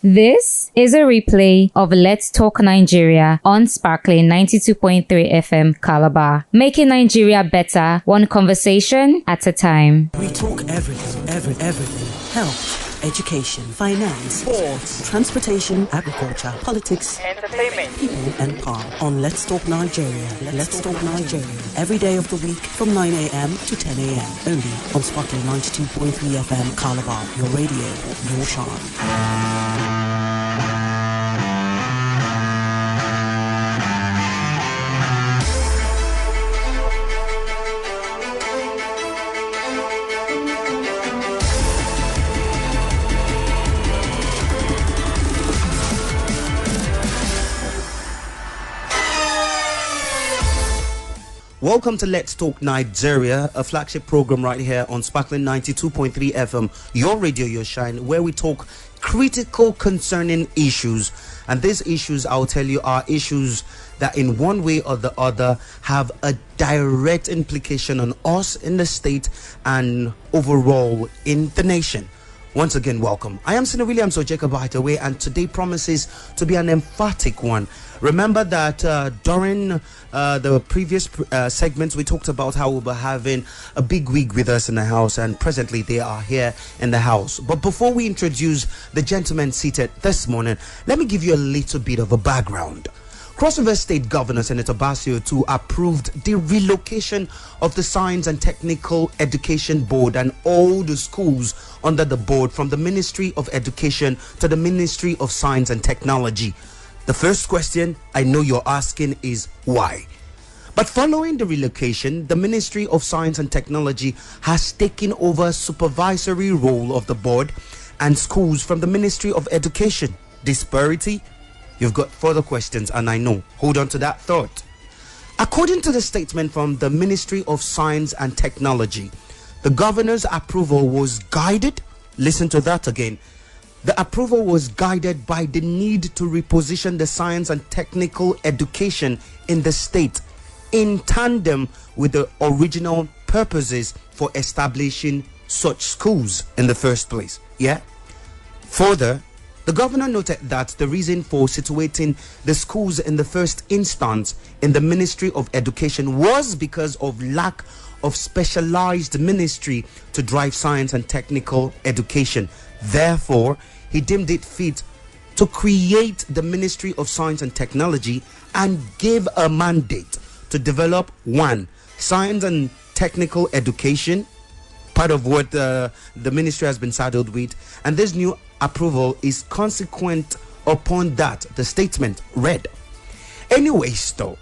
This is a replay of Let's Talk Nigeria on Sparkling 92.3 FM Calabar, making Nigeria better, one conversation at a time. We talk everything. Health, education, finance, sports, transportation, agriculture, politics, entertainment, people and power. On Let's Talk Nigeria. Let's Talk Nigeria. Every day of the week from 9 a.m. to 10 a.m. Only on Sparkling 92.3 FM Calabar. Your radio, your charm. Welcome to Let's Talk Nigeria, a flagship program right here on Sparkling 92.3 FM, your radio, your shine, where we talk critical concerning issues. And these issues, I'll tell you, are issues that in one way or the other have a direct implication on us in the state and overall in the nation. Once again, welcome. I am Sina Williams Ojeka, by the way, and today promises to be an emphatic one. Remember that during the previous segments, we talked about how we were having a big wig with us in the house, and presently they are here in the house. But before we introduce the gentlemen seated this morning, let me give you a little bit of a background. Cross River State Governor Senator Basio II approved the relocation of the Science and Technical Education Board and all the schools under the board from the Ministry of Education to the Ministry of Science and Technology. The first question I know you're asking is why? But following the relocation, the Ministry of Science and Technology has taken over supervisory role of the board and schools from the Ministry of Education. Disparity? You've got further questions, and I know. Hold on to that thought. According to the statement from the Ministry of Science and Technology, the governor's approval was guided. Listen to that again. The approval was guided by the need to reposition the science and technical education in the state in tandem with the original purposes for establishing such schools in the first place. Yeah. Further, the governor noted that the reason for situating the schools in the first instance in the Ministry of Education was because of lack of specialized ministry to drive science and technical education. Therefore, he deemed it fit to create the Ministry of Science and Technology and give a mandate to develop one, science and technical education, part of what the ministry has been saddled with, and this new approval is consequent upon that, the statement read. Anyways, though,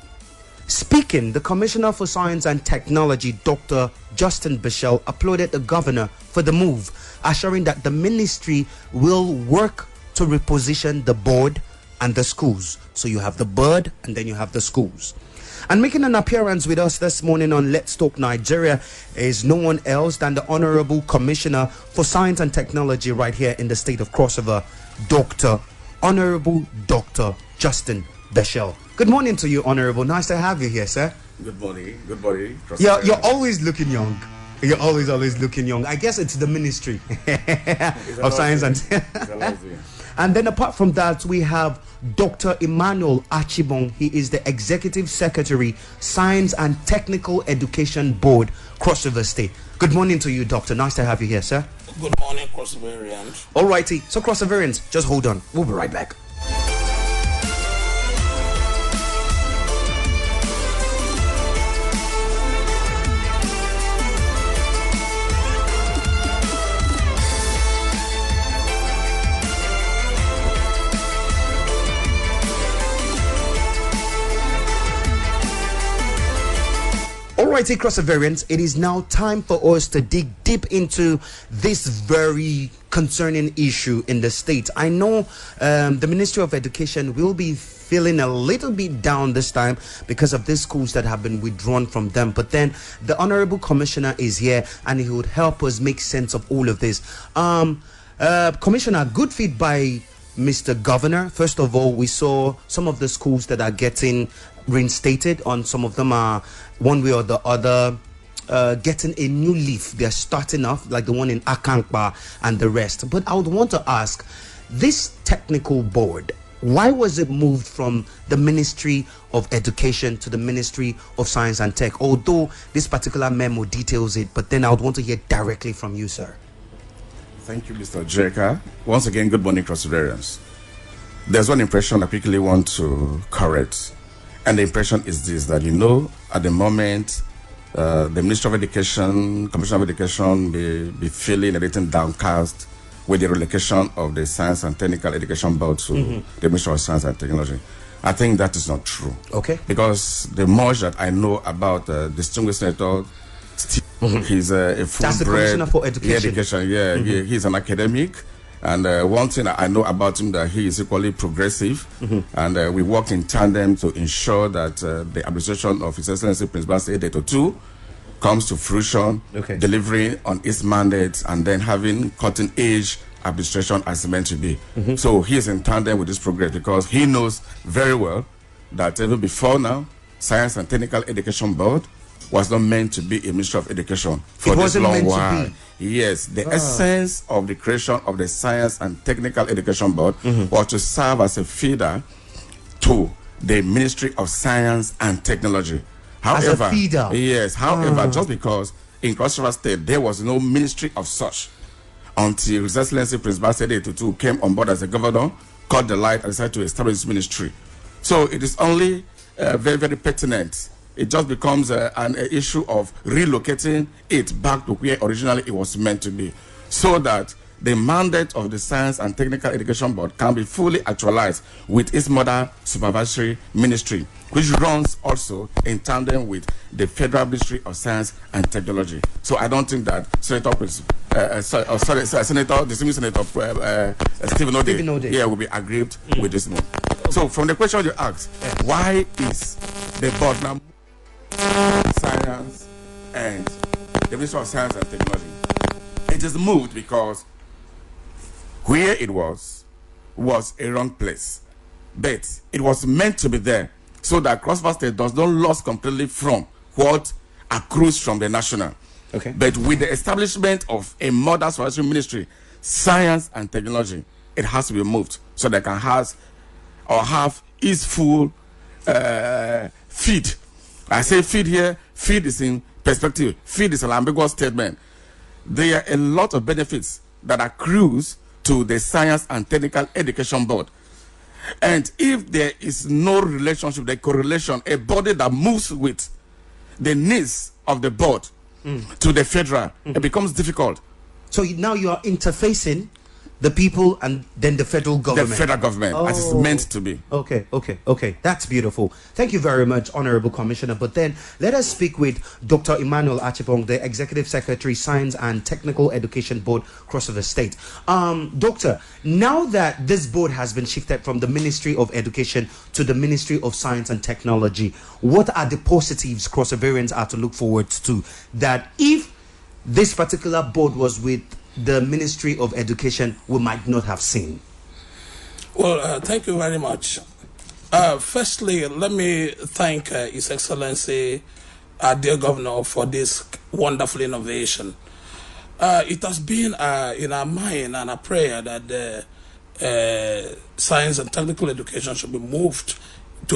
speaking, the Commissioner for Science and Technology, Dr. Justin Beshel, applauded the governor for the move, assuring that the ministry will work to reposition the board and the schools. So you have the board and then you have the schools. And making an appearance with us this morning on Let's Talk Nigeria is no one else than the Honorable Commissioner for Science and Technology right here in the state of Cross River, Honorable Dr. Justin Beshel. Good morning to you, Honorable. Nice to have you here, sir. Good morning. Good morning. You're always looking young. You're always looking young. I guess it's the Ministry of Science and And then apart from that, we have Dr. Emmanuel Archibong. He is the Executive Secretary, Science and Technical Education Board, Cross River State. Good morning to you, Doctor. Nice to have you here, sir. Good morning, Cross Riverians. Alrighty. So, Cross Riverians, just hold on. We'll be right back. Alrighty, Crossoverians, it is now time for us to dig deep into this very concerning issue in the state. I know the Ministry of Education will be feeling a little bit down this time because of these schools that have been withdrawn from them. But then the Honorable Commissioner is here and he would help us make sense of all of this. Commissioner, good feed by Mr. Governor. First of all, we saw some of the schools that are getting reinstated. On some of them are one way or the other getting a new leaf. They're starting off like the one in Akankpa and the rest. But I would want to ask, this technical board, why was it moved from the Ministry of Education to the Ministry of Science and Tech? Although this particular memo details it, but then I would want to hear directly from you, sir. Thank you, Mr. Jeka. Once again, good morning, Cross-Varians. There's one impression I quickly want to correct. And the impression is this, that at the moment, the Ministry of Education, Commissioner of Education may be feeling a little downcast with the relocation of the Science and Technical Education Board to the Ministry of Science and Technology. I think that is not true. Okay. Because the much that I know about distinguished Senator, he's a full-bred... That's the Commissioner for Education. He's an academic. And one thing I know about him, that he is equally progressive. And we work in tandem to ensure that the administration of His Excellency Prince Bansi 882 comes to fruition, delivering on its mandates, and then having cutting-edge administration as meant to be. So he is in tandem with this progress, because he knows very well that even before now, Science and Technical Education Board was not meant to be a Ministry of Education for this long while. To be. Yes, the essence of the creation of the Science and Technical Education Board was to serve as a feeder to the Ministry of Science and Technology. However, as a feeder. Yes, however, just because in Cross River State there was no ministry of such until His Excellency Prince Bansi 882 came on board as a governor, caught the light, and decided to establish this ministry. So it is only very, very pertinent. It just becomes an issue of relocating it back to where originally it was meant to be, so that the mandate of the Science and Technical Education Board can be fully actualized with its mother supervisory ministry, which runs also in tandem with the Federal Ministry of Science and Technology. So I don't think that Senator, distinguished Senator Stephen Ode, will be aggrieved with this move. So from the question you asked, why is the board now Science and the Ministry of Science and Technology? It is moved because where it was a wrong place, but it was meant to be there so that Cross River State does not lose completely from what accrues from the national. Okay. But with the establishment of a mother supervisory ministry, Science and Technology, it has to be moved so that it can have its full feed. I say feed here, feed is in perspective. Feed is an ambiguous statement. There are a lot of benefits that accrues to the Science and Technical Education Board. And if there is no relationship, the correlation, a body that moves with the needs of the board to the federal, it becomes difficult. So now you are interfacing the people and then the federal government. The federal government, as it's meant to be. Okay. That's beautiful. Thank you very much, Honorable Commissioner. But then let us speak with Dr. Emmanuel Archibong, the Executive Secretary, Science and Technical Education Board, Cross River State. Doctor, now that this board has been shifted from the Ministry of Education to the Ministry of Science and Technology, what are the positives Cross Riverians are to look forward to? That if this particular board was with the Ministry of Education, we might not have seen? Well, thank you very much. Firstly, let me thank His Excellency, our dear Governor, for this wonderful innovation. It has been in our mind and a prayer that the science and technical education should be moved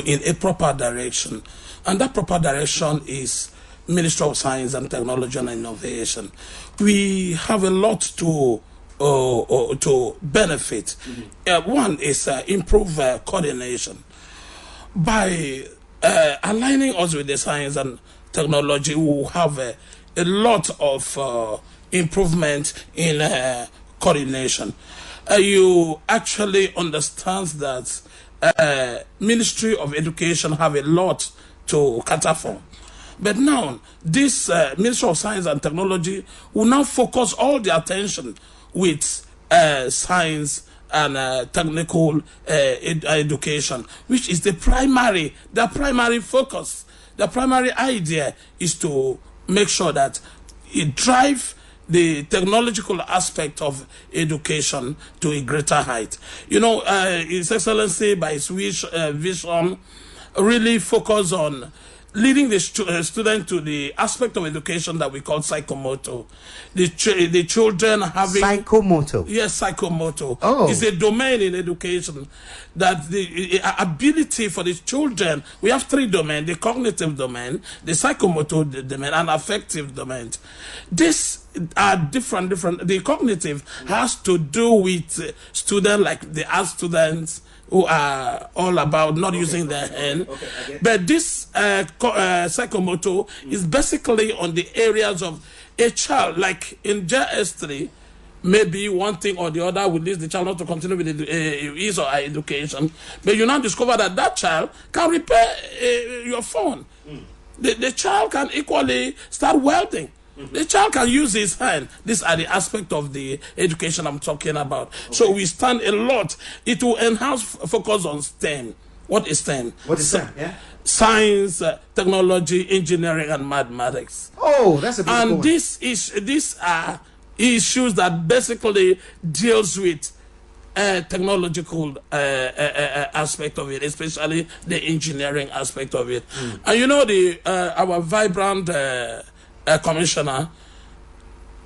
in a proper direction. And that proper direction is Ministry of Science and Technology and Innovation. We have a lot to benefit. One is improve coordination. By aligning us with the science and technology, we will have a lot of improvement in coordination. You actually understand that Ministry of Education have a lot to cater for. But now, this Ministry of Science and Technology will now focus all the attention with science and technical education, which is the primary focus. The primary idea is to make sure that it drives the technological aspect of education to a greater height. His Excellency, by his vision, really focus on leading the student to the aspect of education that we call psychomotor. The children having psychomotor. Yes, psychomotor. Oh, it's a domain in education that the ability for the children. We have 3 domains: the cognitive domain, the psychomotor domain, and affective domain. These are different. The cognitive has to do with students like the art students, who are all about not using their hand. But this psychomotor is basically on the areas of a child, like in JS3, maybe one thing or the other will lead the child not to continue with his or her education. But you now discover that that child can repair your phone. The child can equally start welding. The child can use his hand. These are the aspects of the education I'm talking about. So we stand a lot. It will enhance focus on STEM. What is STEM? What is STEM? Yeah. Science, technology, engineering, and mathematics. Oh, that's a beautiful one. These are issues that basically deals with technological aspect of it, especially the engineering aspect of it. And you know, our vibrant commissioner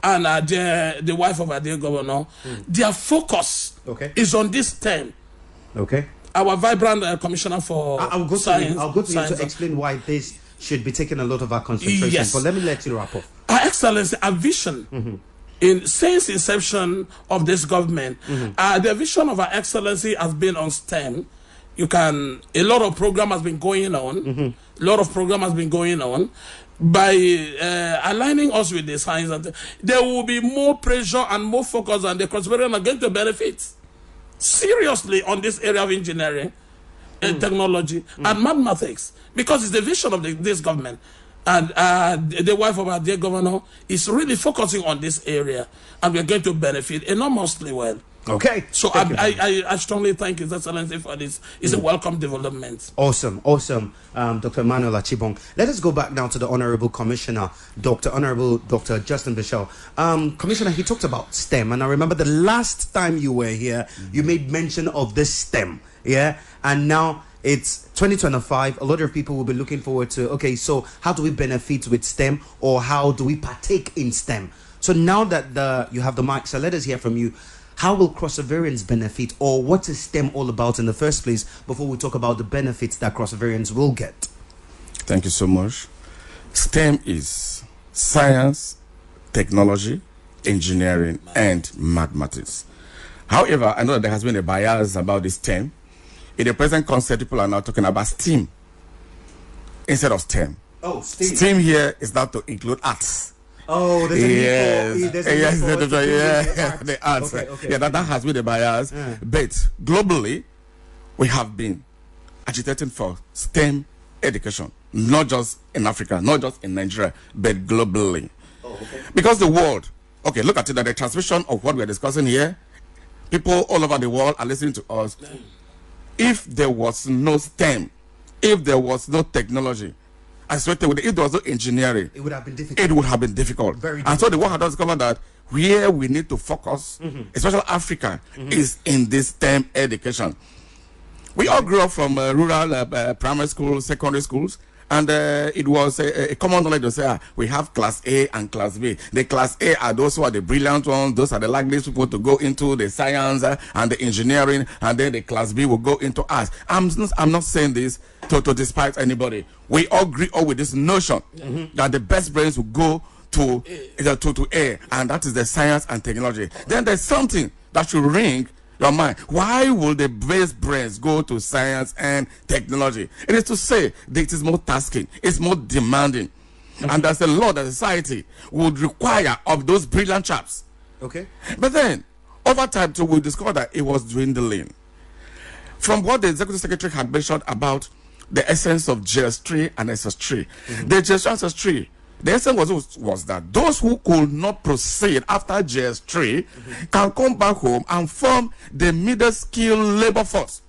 and the wife of our dear governor, their focus is on this STEM. Okay. Our vibrant commissioner for science. I'll go to you to explain why this should be taking a lot of our concentration. Yes. But let me let you wrap up. Our Excellency, our vision since inception of this government, the vision of our Excellency has been on STEM. A lot of program has been going on. A lot of program has been going on. By aligning us with the science, there will be more pressure and more focus, and the conservation are going to benefit seriously on this area of engineering and technology and mathematics, because it's the vision of this government. And the wife of our dear governor is really focusing on this area, and we're going to benefit enormously well. Okay. So I strongly thank His Excellency for this. It's a welcome development. Awesome. Dr. Emmanuel Archibong. Let us go back now to the Honorable Commissioner, Honorable Dr. Justin Beshel. Commissioner, he talked about STEM, and I remember the last time you were here, you made mention of this STEM. Yeah, and now it's 2025. A lot of people will be looking forward to, okay, so how do we benefit with STEM, or how do we partake in STEM? So now that you have the mic, so let us hear from you. How will Cross-Ovarians benefit, or what is STEM all about in the first place, before we talk about the benefits that Cross-Ovarians will get? Thank you so much. STEM is science, technology, engineering, and mathematics. However, I know that there has been a bias about this STEM. In the present concept, people are now talking about STEAM instead of STEM. Oh, STEAM. STEAM here is now to include arts. Oh, there's the arts. Okay. Yeah, that has been the bias. But globally, we have been agitating for STEM education, not just in Africa, not just in Nigeria, but globally. Because the world, look at it, that the transmission of what we're discussing here, people all over the world are listening to us. If there was no STEM, if there was no technology, if there was no engineering, it would have been difficult. Very difficult. And so the world has discovered that where we need to focus, especially Africa, is in this STEM education. We all grew up from rural primary schools, secondary schools, and it was a common knowledge to say we have class A and class B. The class A are those who are the brilliant ones, those are the likeliest people to go into the science and the engineering, and then the class B will go into arts. I'm not saying this to despise anybody. We all agree with this notion that the best brains will go to A, and that is the science and technology. Then there's something that should ring your mind. Why will the best brains go to science and technology? It is to say that it is more tasking, it's more demanding, and there's a lot that society would require of those brilliant chaps. Okay. But then, over time, too, we discovered that it was dwindling. From what the Executive Secretary had mentioned about the essence of JS3 and SS3, the JS3 and SS3, the essence was that those who could not proceed after JS3 can come back home and form the middle skilled labor force.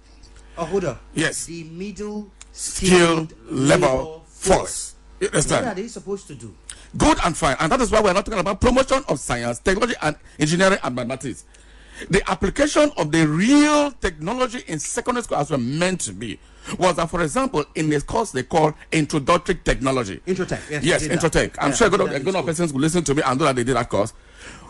Oh, hold on. Yes. The middle skilled labor force. You understand? What are they supposed to do? Good and fine. And that is why we're not talking about promotion of science, technology, and engineering and mathematics. The application of the real technology in secondary school as we're meant to be was that, for example, in a course they call introductory technology. Introtech, yes, Introtech. I'm sure a lot of persons will listen to me and know that they did that course.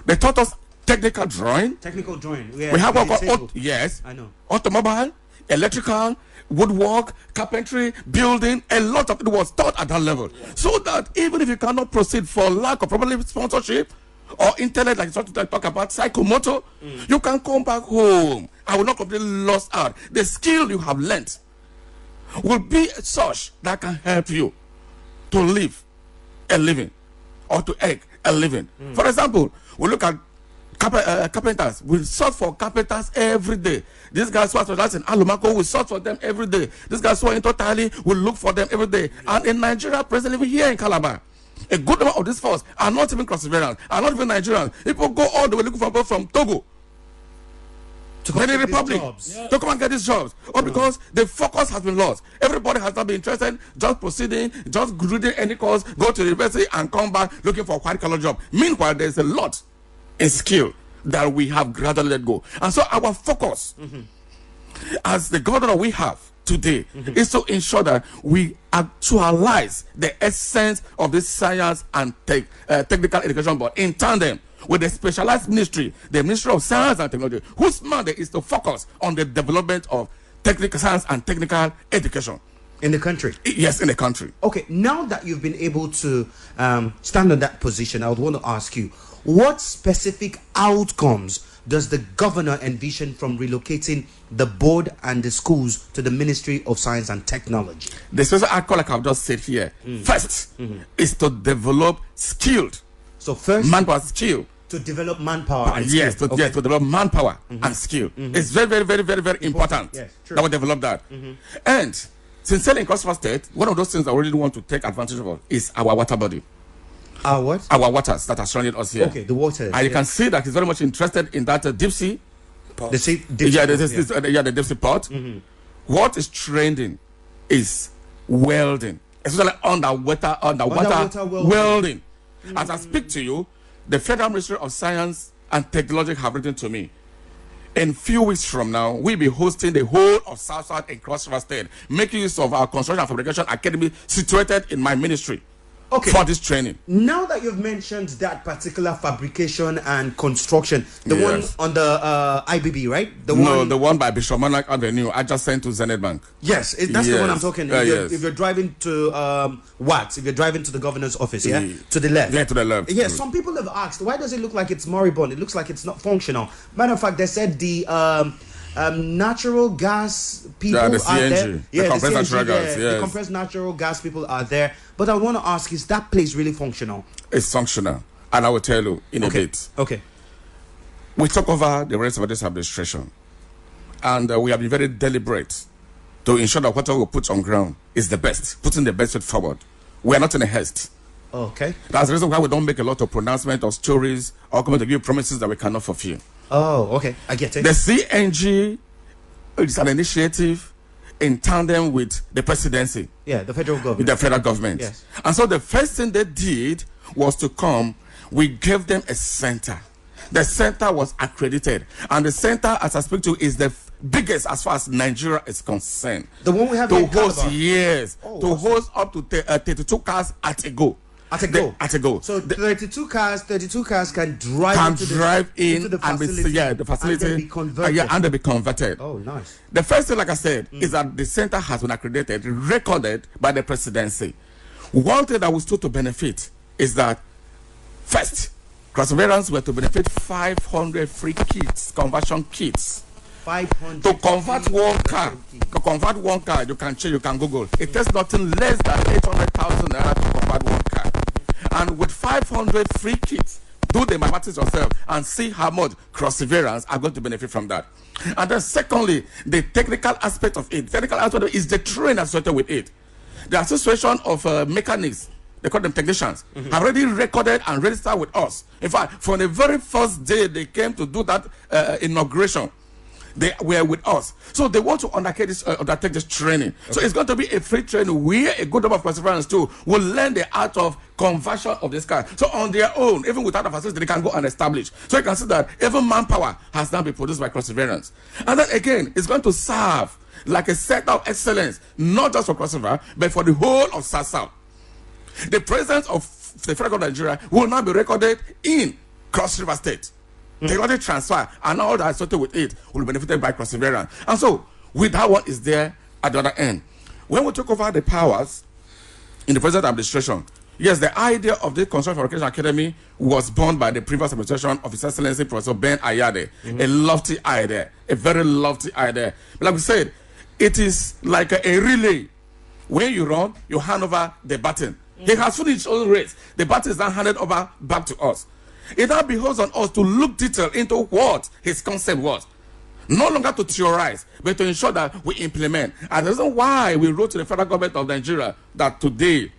They taught us technical drawing. Technical drawing. Yeah, we have what called I know. Automobile, electrical, woodwork, carpentry, building. A lot of it was taught at that level. So that even if you cannot proceed for lack of probably sponsorship or internet, like to talk about psychomotor, you can come back home. I will not completely lost out. The skill you have learnt will be such that can help you to live a living or to egg a living. For example, we look at carpenters. We search for carpenters every day. This guy swears for that in Alumako. We search for them every day. This guy swears in Totally. We look for them every day. And in Nigeria, presently even here in Calabar, a good number of these force are not even Cross-Riverians, are not even Nigerians. People go all the way looking for people from Togo to many republic to come and get these jobs. Or because the focus has been lost. Everybody has not been interested, just proceeding, just reading any course, go to the university and come back looking for a white collar job. Meanwhile, there's a lot in skill that we have gradually let go. And so our focus as the governor we have today is to ensure that we actualize the essence of this science and technical education board in tandem with the specialized ministry, the Ministry of Science and Technology, whose mandate is to focus on the development of technical science and technical education. In the country? Yes, in the country. Okay, now that you've been able to stand on that position, I would want to ask you, what specific outcomes does the governor envision from relocating the board and the schools to the Ministry of Science and Technology? The special outcome, like I've just said here, first is to develop skilled manpower skill. To develop manpower and yes, skill. Yes, to develop manpower and skill. It's very, very, very, very important that we develop that. And sincerely in Cross River State, one of those things I really want to take advantage of is our water body. Our what? Our waters that are surrounding us here. Okay, the water. And you can see that he's very much interested in that deep sea pot. The deep sea pot. What is trending is welding, especially underwater welding. As I speak to you, the Federal Ministry of Science and Technology have written to me. In few weeks from now, we'll be hosting the whole of South and Cross River State, making use of our Construction and Fabrication Academy situated in my ministry. Okay. For this training. Now that you've mentioned that particular fabrication and construction, the one on the IBB, right? The one by Bishop Monarch Avenue, I just sent to Zenith Bank. Yes, that's the one I'm talking. If you're driving to if you're driving to the governor's office, to the left. Yeah, to the left. Yes, some people have asked, why does it look like it's moribund? It looks like it's not functional. Matter of fact, they said the natural gas people are there. The compressed natural gas. The compressed natural gas people are there. But I want to ask, is that place really functional? It's functional. And I will tell you in a bit. Okay. We took over the rest of this administration. And we have been very deliberate to ensure that whatever we put on ground is the best. Putting the best foot forward. We are not in a haste. Okay. That's the reason why we don't make a lot of pronouncements or stories or come to give promises that we cannot fulfill. Oh, okay. I get it. The CNG is an initiative in tandem with the presidency. Yeah, the federal government. The federal government. Yes. And so the first thing they did was to come, we gave them a center. The center was accredited. And the center, as I speak to, is the biggest as far as Nigeria is concerned. The one we have to host, host up to 32 cars at a go. At a go. So 32 cars can drive into the facility. The facility. And then be converted. And they be converted. Oh, nice. The first thing, like I said, is that the center has been accredited, recorded by the presidency. One thing that we stood to benefit is that, first, Cross-Riverians were to benefit 500 free kits, conversion kits. 500 to convert one car. To convert one car, you can check, you can Google. It takes nothing less than 800,000 naira to convert one car. And with 500 free kits, do the mathematics yourself and see how much Cross-Riverians are going to benefit from that. And then secondly, the technical aspect of it. Technical aspect of it is the training associated with it. The Association of Mechanics, they call them technicians, have already recorded and registered with us. In fact, from the very first day they came to do that inauguration, They were with us. So they want to undertake this training. Okay. So it's going to be a free training where a good number of perseverance too will learn the art of conversion of this car. So on their own, even without a facility, they can go and establish. So you can see that even manpower has now been produced by perseverance. And then again, it's going to serve like a center of excellence, not just for Cross-River, but for the whole of South. The presence of the federal government of Nigeria will now be recorded in Cross River State. Technology transfer and all that associated with it will be benefited by perseverance. And so, with that one is there at the other end. When we took over the powers in the present administration, yes, the idea of the Construction Fabrication Academy was born by the previous administration of His Excellency Professor Ben Ayade. A lofty idea, a very lofty idea. But like we said, it is like a relay. When you run, you hand over the baton. He has finished his own race. The baton is now handed over back to us. It now behoves on us to look detail into what his concept was. No longer to theorize, but to ensure that we implement. And the reason why we wrote to the federal government of Nigeria that today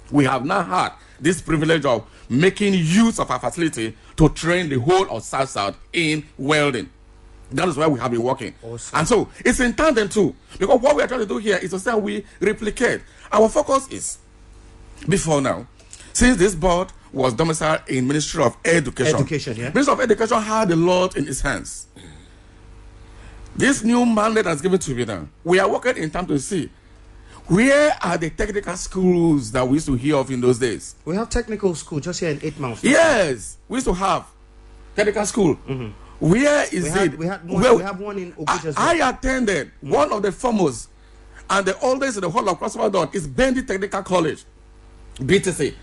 we have now had this privilege of making use of our facility to train the whole of South in welding. That is why we have been working. Awesome. And so it's in tandem too. Because what we are trying to do here is to say we replicate. Our focus is, before now, since this board was domiciled in Ministry of Education. Ministry of Education had a lot in its hands. This new mandate that's given to me now, we are working in time to see where are the technical schools that we used to hear of in those days. We have technical school just here in 8 Miles. Yes, we used to have technical school. Where is it? We have one in Oguja. I attended one of the foremost and the oldest in the whole of Cross River is Bendy Technical College, BTC.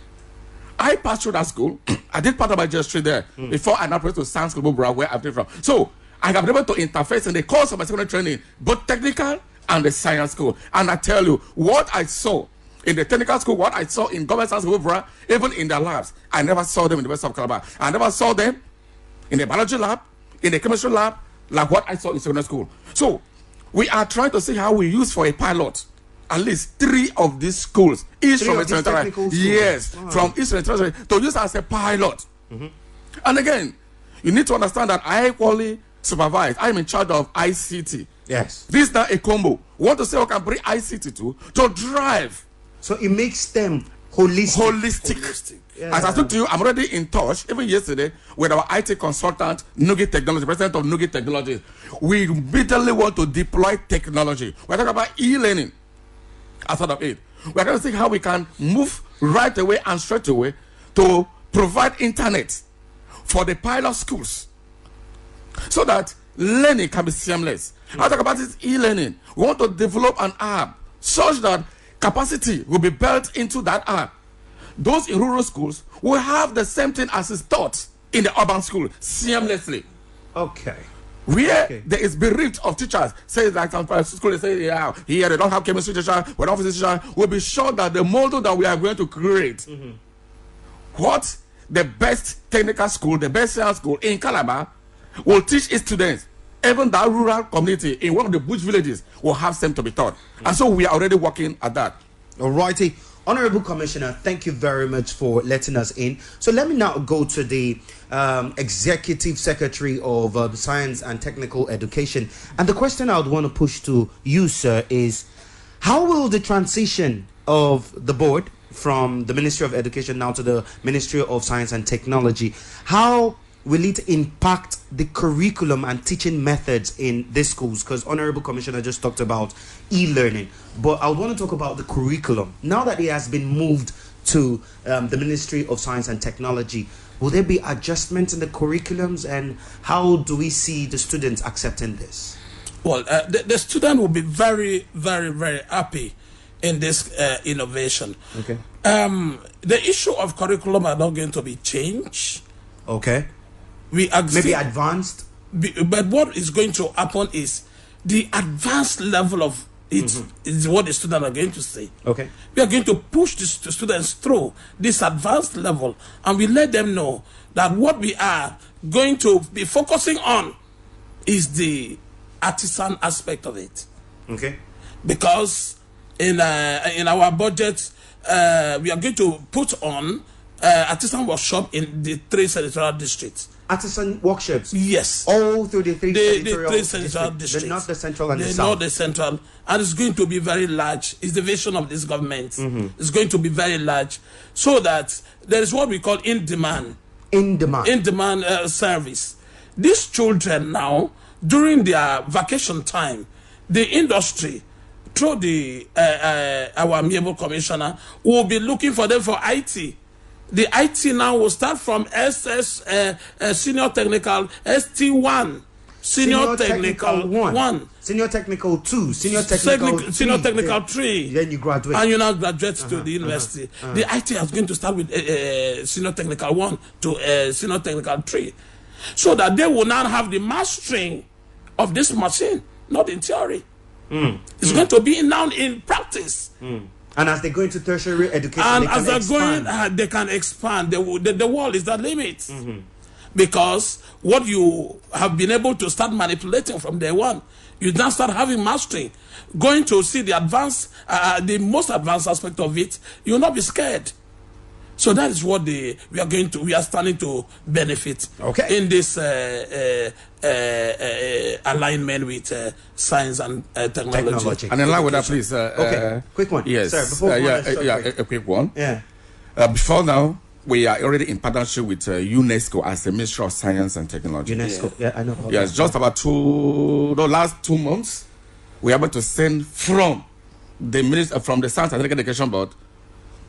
I passed through that school. I did part of my history there before I now went to Science School, where I came from. So I have been able to interface in the course of my secondary training, both technical and the science school. And I tell you, what I saw in the technical school, what I saw in government science school, even in their labs, I never saw them in the West of Calabar. I never saw them in the biology lab, in the chemistry lab, like what I saw in secondary school. So we are trying to see how we use for a pilot at least 3 of these schools, each from Eastern Territory. Yes, from Eastern Territory to use as a pilot. And again, you need to understand that I equally supervise. I'm in charge of ICT. Yes. This is not a combo. We want to say we can bring ICT to drive. So it makes them holistic. Yeah. As I talk to you, I'm already in touch, even yesterday, with our IT consultant, Nugi Technology, president of Nugi Technology. We immediately want to deploy technology. We're talking about e-learning as part of it. We're going to see how we can move right away and straight away to provide internet for the pilot schools so that learning can be seamless. I talk about this e-learning. We want to develop an app such that capacity will be built into that app. Those in rural schools will have the same thing as is taught in the urban school seamlessly. Okay. Where there is bereaved of teachers, say like some school, they say, yeah, here they don't have chemistry teacher, we don't have physics teacher, we'll be sure that the model that we are going to create, what the best technical school, the best science school in Calabar will teach its students. Even that rural community in one of the bush villages will have them to be taught. And so we are already working at that. All righty. Honorable Commissioner, thank you very much for letting us in. So let me now go to the Executive Secretary of Science and Technical Education. And the question I would want to push to you, sir, is how will the transition of the board from the Ministry of Education now to the Ministry of Science and Technology, how will it impact the curriculum and teaching methods in these schools? Because Honorable Commissioner just talked about e-learning, but I would want to talk about the curriculum. Now that it has been moved to the Ministry of Science and Technology, will there be adjustments in the curriculums, and how do we see the students accepting this? Well, the student will be very, very, very happy in this innovation. Okay. The issue of curriculum are not going to be changed. Okay. Maybe advanced. But what is going to happen is the advanced level of it is what the students are going to say. Okay. We are going to push the students through this advanced level, and we let them know that what we are going to be focusing on is the artisan aspect of it. Okay. Because in our budget, we are going to put on artisan workshop in the 3 senatorial districts. artisan workshops. Yes. All through the three central districts. The north, the central, and the south. Not the central. And it's going to be very large. It's the vision of this government. It's going to be very large. So that there is what we call in-demand service. These children now, during their vacation time, the industry, through the our amiable commissioner, will be looking for them for IT. The IT now will start from senior technical ST1, senior technical 1, senior technical 2, senior technical 3. Then you graduate, and you now graduate to the university. The IT is going to start with senior technical 1 to senior technical 3, so that they will now have the mastering of this machine, not in theory. It's going to be now in practice. And as they go into tertiary education, and they can as they're expand. going, they can expand. The world is the limit. Because what you have been able to start manipulating from day one, you now start having mastery. Going to see the the most advanced aspect of it, you will not be scared. So that is what we are starting to benefit in this alignment with science and technology. And in line with that, please. Quick one. Yes. Sir, before a quick one. Yeah. Before now, we are already in partnership with UNESCO as the Ministry of Science and Technology. UNESCO. Yeah, I know. Yes, just about the last 2 months, we are able to send from the from the Science and Technical Education Board.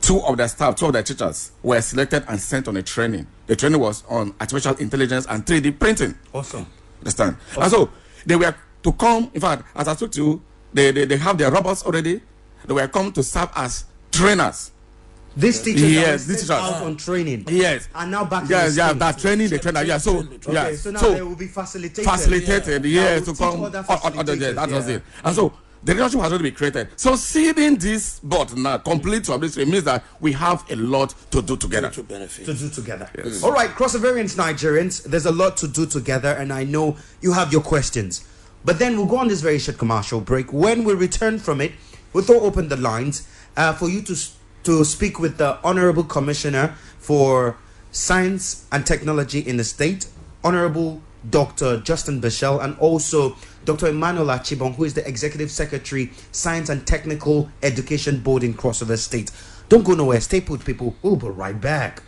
Two of the teachers were selected and sent on a training. The training was on artificial intelligence and 3D printing. Awesome. Understand? Awesome. And so they were to come, in fact, as I spoke to you, they have their robots already. They were come to serve as trainers. These teachers these teachers out on training. Yes. And now back to that training, the trainer. Yeah, so now they will be facilitated. To come. That was it. And so the relationship has already been created. So seeding this board now complete to this means that we have a lot to do together. To do together. Yes. All right, Cross-Ovarians Nigerians, there's a lot to do together, and I know you have your questions. But then we'll go on this very short commercial break. When we return from it, we'll throw open the lines for you to speak with the Honorable Commissioner for Science and Technology in the state, Honorable Dr. Justin Beshel, and also Dr. Emmanuel Archibong, who is the Executive Secretary, Science and Technical Education Board in Crossover State. Don't go nowhere. Stay put, people. We'll be right back.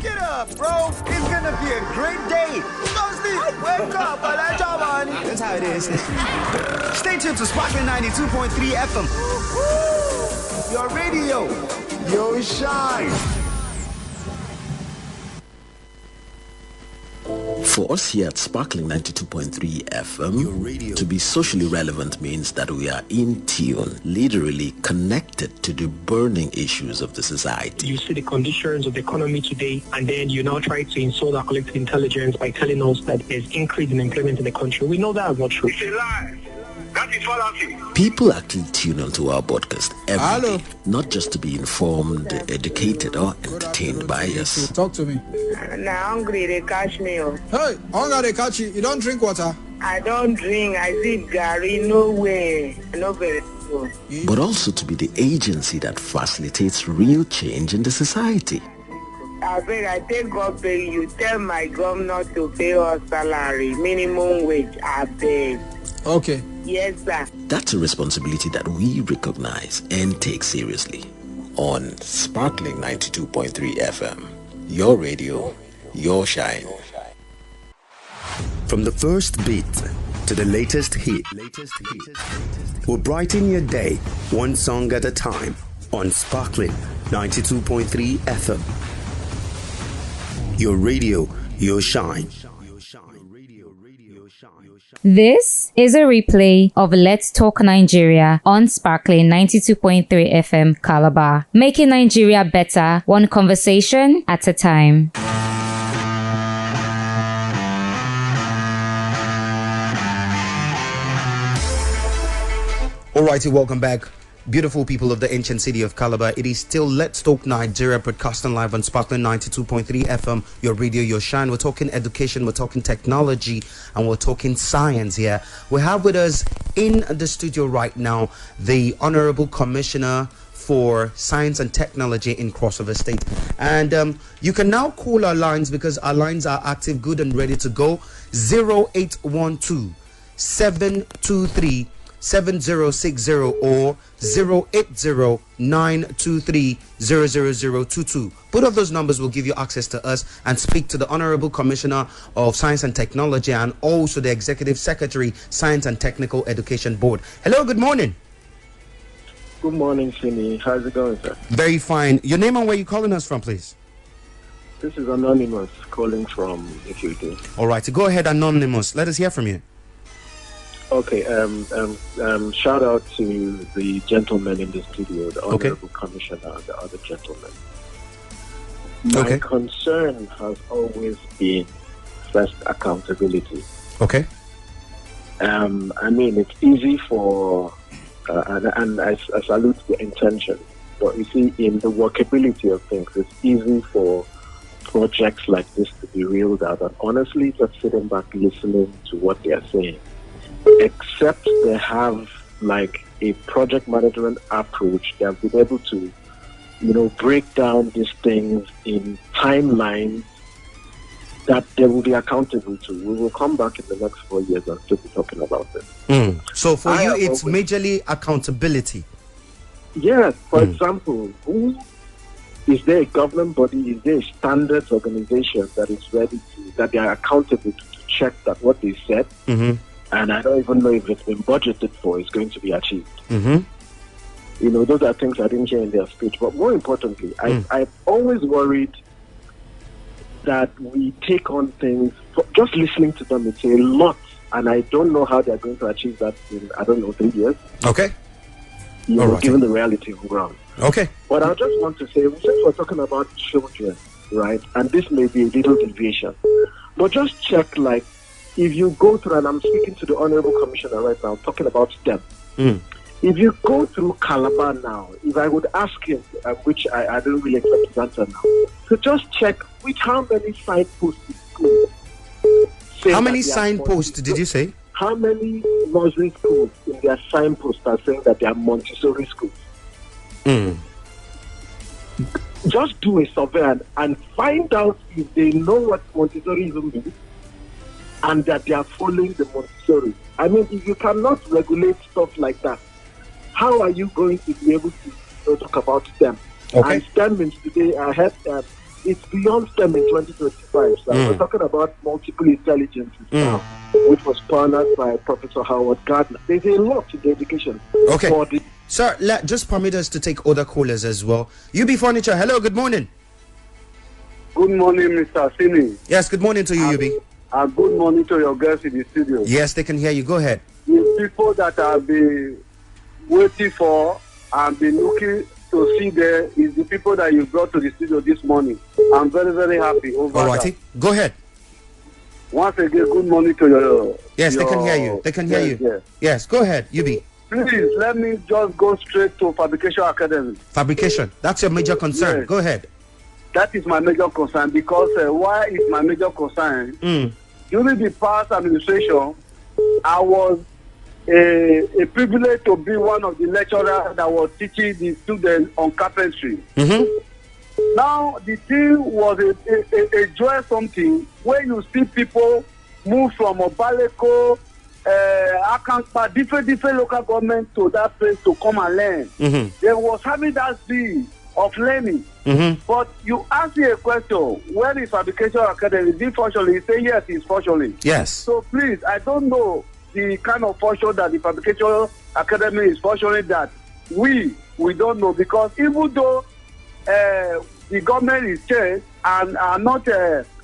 Get up, bro. It's gonna be a great day. Don't sleep. Wake up. That's how it is. Stay tuned to Sparkling 92.3 FM. Your radio. Your shine. For us here at Sparkling 92.3 FM, to be socially relevant means that we are in tune, literally connected to the burning issues of the society. You see the conditions of the economy today, and then you now try to insult our collective intelligence by telling us that there's increase in employment in the country. We know that is not true. It's a lie. That is fallacy. People actually tune onto our podcast every day, not just to be informed, educated, or entertained by us. Talk to me. Now hungry, they catch me. Hey, hunger, they catch you. You don't drink water? I don't drink. I sip Gary. No way. No very good. But also to be the agency that facilitates real change in the society. I beg, I take God pay you. Tell my governor to pay us salary, minimum wage. I beg. Okay. Yes, sir. That's a responsibility that we recognize and take seriously. On Sparkling 92.3 FM, your radio, your shine. From the first beat to the latest hit, we'll brighten your day one song at a time on Sparkling 92.3 FM. Your radio, your shine. This is a replay of Let's Talk Nigeria on Sparkling 92.3 FM Calabar, making Nigeria better, one conversation at a time. Alrighty, welcome back. Beautiful people of the ancient city of Calabar. It is still Let's Talk Nigeria, broadcasting live on Sparkling 92.3 FM, your radio, your shine. We're talking education, we're talking technology, and we're talking science here. We have with us in the studio right now the Honorable Commissioner for science and technology in crossover state. And you can now call our lines because our lines are active, good and ready to go. 0812 723 7060 or 080-923-00022. Both of those numbers will give you access to us and speak to the Honorable Commissioner of Science and Technology and also the Executive Secretary, Science and Technical Education Board. Hello, good morning. Good morning, Sini. How's it going, sir? Very fine. Your name and where you calling us from, please? This is Anonymous calling from Ethiopia. All right, go ahead, Anonymous. Let us hear from you. Okay, shout out to the gentleman in the studio, the Honorable Commissioner and the other gentlemen. My concern has always been first accountability. Okay. I mean, it's easy for, and I salute the intention, but you see, in the workability of things, it's easy for projects like this to be reeled out. And honestly, just sitting back listening to what they are saying, except they have like a project management approach, they have been able to, break down these things in timelines that they will be accountable to. We will come back in the next 4 years and still be talking about this. So for you, it's majorly accountability. Yes. For example, is there a government body, is there a standards organization that is ready to, that they are accountable to check that what they said, and I don't even know if it's been budgeted for, is going to be achieved. Those are things I didn't hear in their speech. But more importantly, I've always worried that we take on things, just listening to them, it's a lot. And I don't know how they're going to achieve that in, 3 years. Okay. Given the reality of the ground. Okay. But I just want to say, since we're talking about children, right, and this may be a little deviation, but just check, like, if you go through, and I'm speaking to the Honorable Commissioner right now, talking about STEM. If you go through Calabar now, if I would ask him, which I don't really expect his answer now, to just check how many signposts in school. How many signposts did you say? How many nursery schools in their signposts are saying that they are Montessori schools? Just do a survey and find out if they know what Montessori means and that they are following the Montessori. I mean, if you cannot regulate stuff like that, how are you going to be able to talk about STEM? And STEM means today, I heard it's beyond STEM in 2025. So we're talking about multiple intelligences now, which was pioneered by Professor Howard Gardner. There's a lot in the education. Okay. Sir, just permit us to take other callers as well. UB Furniture, hello, good morning. Good morning, Mr. Sini. Yes, good morning to you, UB. Good morning to your guests in the studio. Yes, they can hear you. Go ahead. The people that I've been waiting for and been looking to see there is the people that you brought to the studio this morning. I'm very, very happy over Alrighty. that. Go ahead. Once again, good morning to your... Yes, they can hear you. They can hear you. Yes. Yes, go ahead, UB. Please, let me just go straight to Fabrication Academy. Fabrication. That's your major concern. Yes. Go ahead. That is my major concern because why is my major concern? During the past administration, I was a privilege to be one of the lecturers that was teaching the students on carpentry. Now, the thing was a joy something where you see people move from Obaleko, Akampa, different local governments to that place to come and learn. They was having that zeal of learning. But you ask me a question, where is Fabrication Academy? Is it functioning? You say yes, it's functioning. Yes. So please, I don't know the kind of function that the Fabrication Academy is functioning that we don't know, because even though the government is changed and are not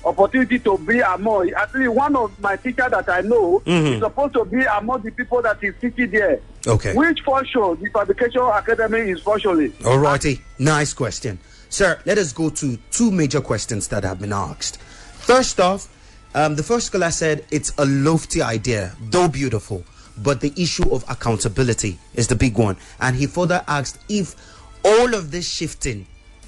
opportunity to be among, actually one of my teachers that I know is supposed to be among the people that is teaching there. Okay. Which function the Fabrication Academy is functioning? Alrighty, nice question. Sir, let us go to two major questions that have been asked. First off, the first scholar said it's a lofty idea, though beautiful, but the issue of accountability is the big one. And he further asked if all of this shifting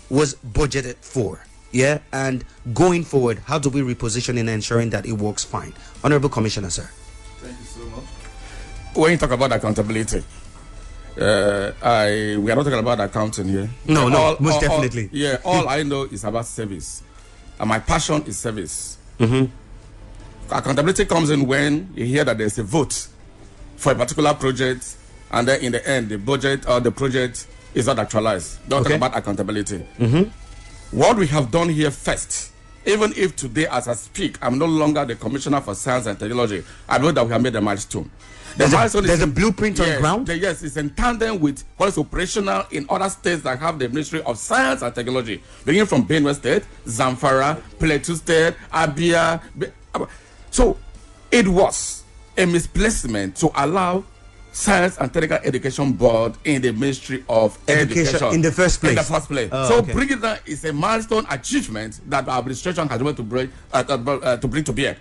was budgeted for. Yeah, and going forward, how do we reposition in ensuring that it works fine? Honorable Commissioner, sir. Thank you so much. When you talk about accountability, we are not talking about accounting here. No, most definitely. All I know is about service. And my passion is service. Accountability comes in when you hear that there's a vote for a particular project, and then in the end, the budget or the project is not actualized. Don't talk about accountability. What we have done here first, even if today as I speak, I'm no longer the Commissioner for Science and Technology, I know that we have made a milestone. There's a blueprint on the ground? Yes, it's in tandem with what is operational in other states that have the Ministry of Science and Technology, beginning from Benue State, Zamfara, Plateau State, Abia. So it was a misplacement to allow Science and Technical Education Board in the Ministry of Education in the first place. So bringing that is a milestone achievement that our administration has wanted to bring to bear.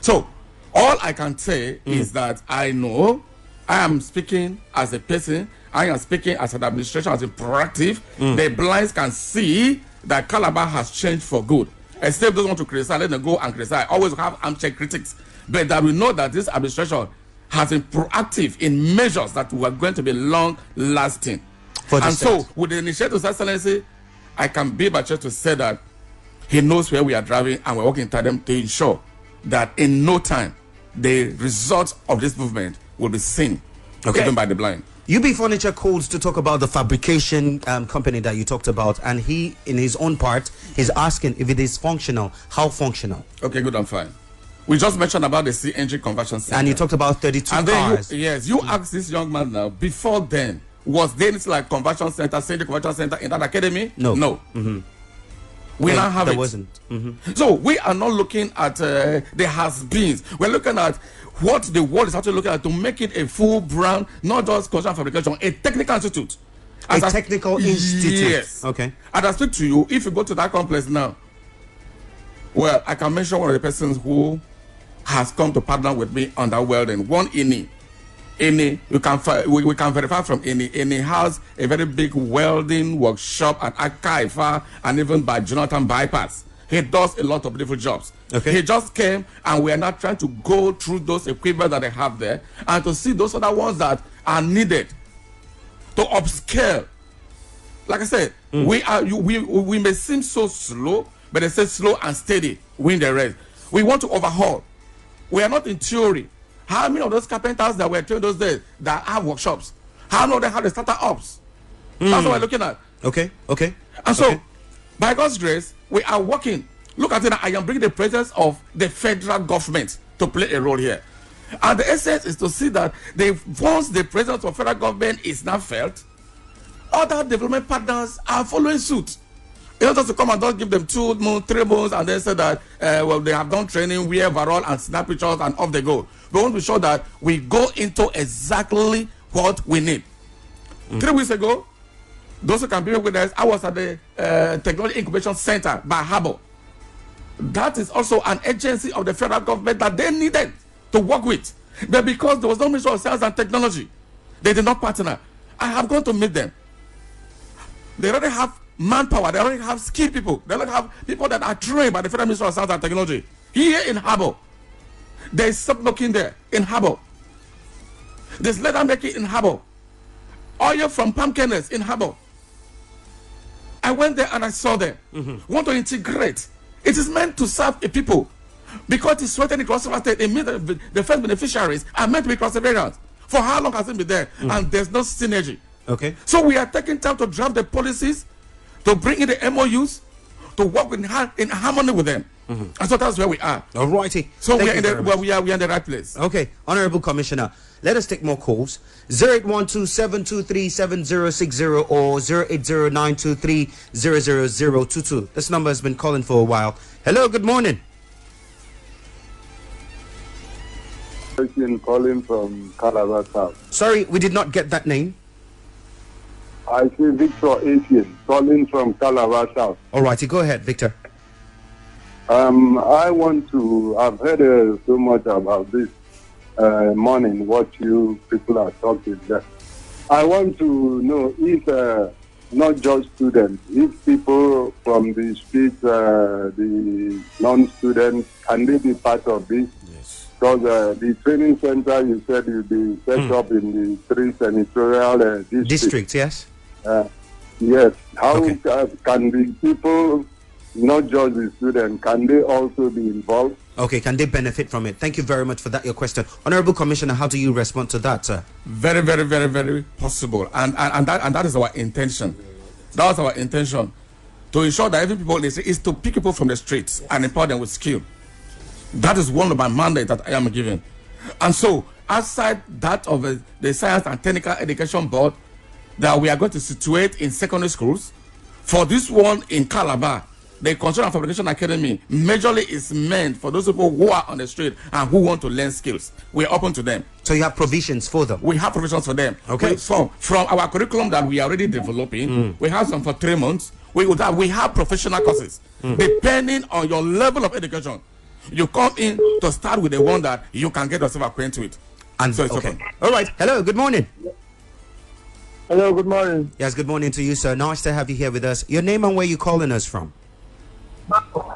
So all I can say is that I know I am speaking as a person, I am speaking as an administration, as a proactive. The blinds can see that Calabar has changed for good. Except those who want to criticize, let them go and criticize. I always have armchair critics. But that we know that this administration has been proactive in measures that were going to be long-lasting. And so, with the initiative of Excellency, I can be my chest to say that he knows where we are driving and we're working in tandem to ensure that in no time, the results of this movement will be seen, even by the blind. UB Furniture calls to talk about the fabrication company that you talked about, and he, in his own part, is asking if it is functional. How functional? Okay, good and fine. We just mentioned about the CNG conversion center. And you talked about 32 cars. You asked this young man now, before then, was there anything like conversion center, CNG conversion center in that academy? No. We now have it. There wasn't. So we are not looking at the has-beens. We're looking at what the world is actually looking at to make it a full brand, not just construction fabrication, a technical institute. Technical institute. Yes. Okay. And I speak to you, if you go to that complex now, well, I can mention one of the persons who has come to partner with me on that welding. One Ini, we can verify from Ini. Ini has a very big welding workshop and archive, and even by Jonathan Bypass. He does a lot of beautiful jobs. He just came, and we are now trying to go through those equipment that they have there and to see those other ones that are needed to upscale. Like I said, we may seem so slow, but they say slow and steady win the race. We want to overhaul. We are not in theory. How many of those carpenters that were trained those days that have workshops? How many of them have the startups? That's what we're looking at. Okay. And so, by God's grace, we are working. Look at it. I am bringing the presence of the federal government to play a role here. And the essence is to see that once the presence of federal government is now felt, other development partners are following suit. It's not just to come and just give them 2 months, 3 months, and then say that, they have done training, wear overall, and snap pictures, and off they go. We want to be sure that we go into exactly what we need. 3 weeks ago, those who can be with us, I was at the Technology Incubation Center by Harbour. That is also an agency of the federal government that they needed to work with. But because there was no Ministry of Science and Technology, they did not partner. I have gone to meet them. They already have manpower, they already have skilled people, they already have people that are trained by the Federal Ministry of Science and Technology. Here in Harbour, there is soap making there in Harbour. There's leather making in Harbour. Oil from palm kernels in Harbour. I went there and I saw them. Want to integrate. It is meant to serve the people. Because it's sweating across the state, it means that the first beneficiaries are meant to be perseverance. For how long has it been there? And there's no synergy. So we are taking time to draft the policies, to bring in the MOUs, to work in harmony with them. And so that's where we are. All righty. So we are in the right place. Okay, Honorable Commissioner, let us take more calls. 0812-723-7060 or 080923-00022. This number has been calling for a while. Hello, good morning. Calling from Calabar South. Sorry, we did not get that name. I see Victor Asian calling from Calabar South. All righty, go ahead, Victor. I want to, I've heard so much about this morning, what you people are talking there. I want to know if not just students, if people from the street, the non-students, can they be part of this? Yes. Because the training center you said will be set up in the 3 senatorial districts, yes? Yes. How can the people, not just the students, can they also be involved? Okay, can they benefit from it? Thank you very much for that, your question. Honorable Commissioner, how do you respond to that, sir? Very, very, very, very possible. And that is our intention. That was our intention. To ensure that every people is to pick people from the streets and empower them with skill. That is one of my mandates that I am given. And so, outside that of the Science and Technical Education Board, that we are going to situate in secondary schools, for this one in Calabar, the Construction and Fabrication Academy majorly is meant for those people who are on the street and who want to learn skills. We are open to them. So you have provisions for them? We have provisions for them. Okay. From our curriculum that we are already developing, we have some for 3 months. We have professional courses. Depending on your level of education, you come in to start with the one that you can get yourself acquainted with. And so it's okay. All right. Hello. Good morning. Hello. Good morning. Yes. Good morning to you, sir. Nice to have you here with us. Your name and where you calling us from?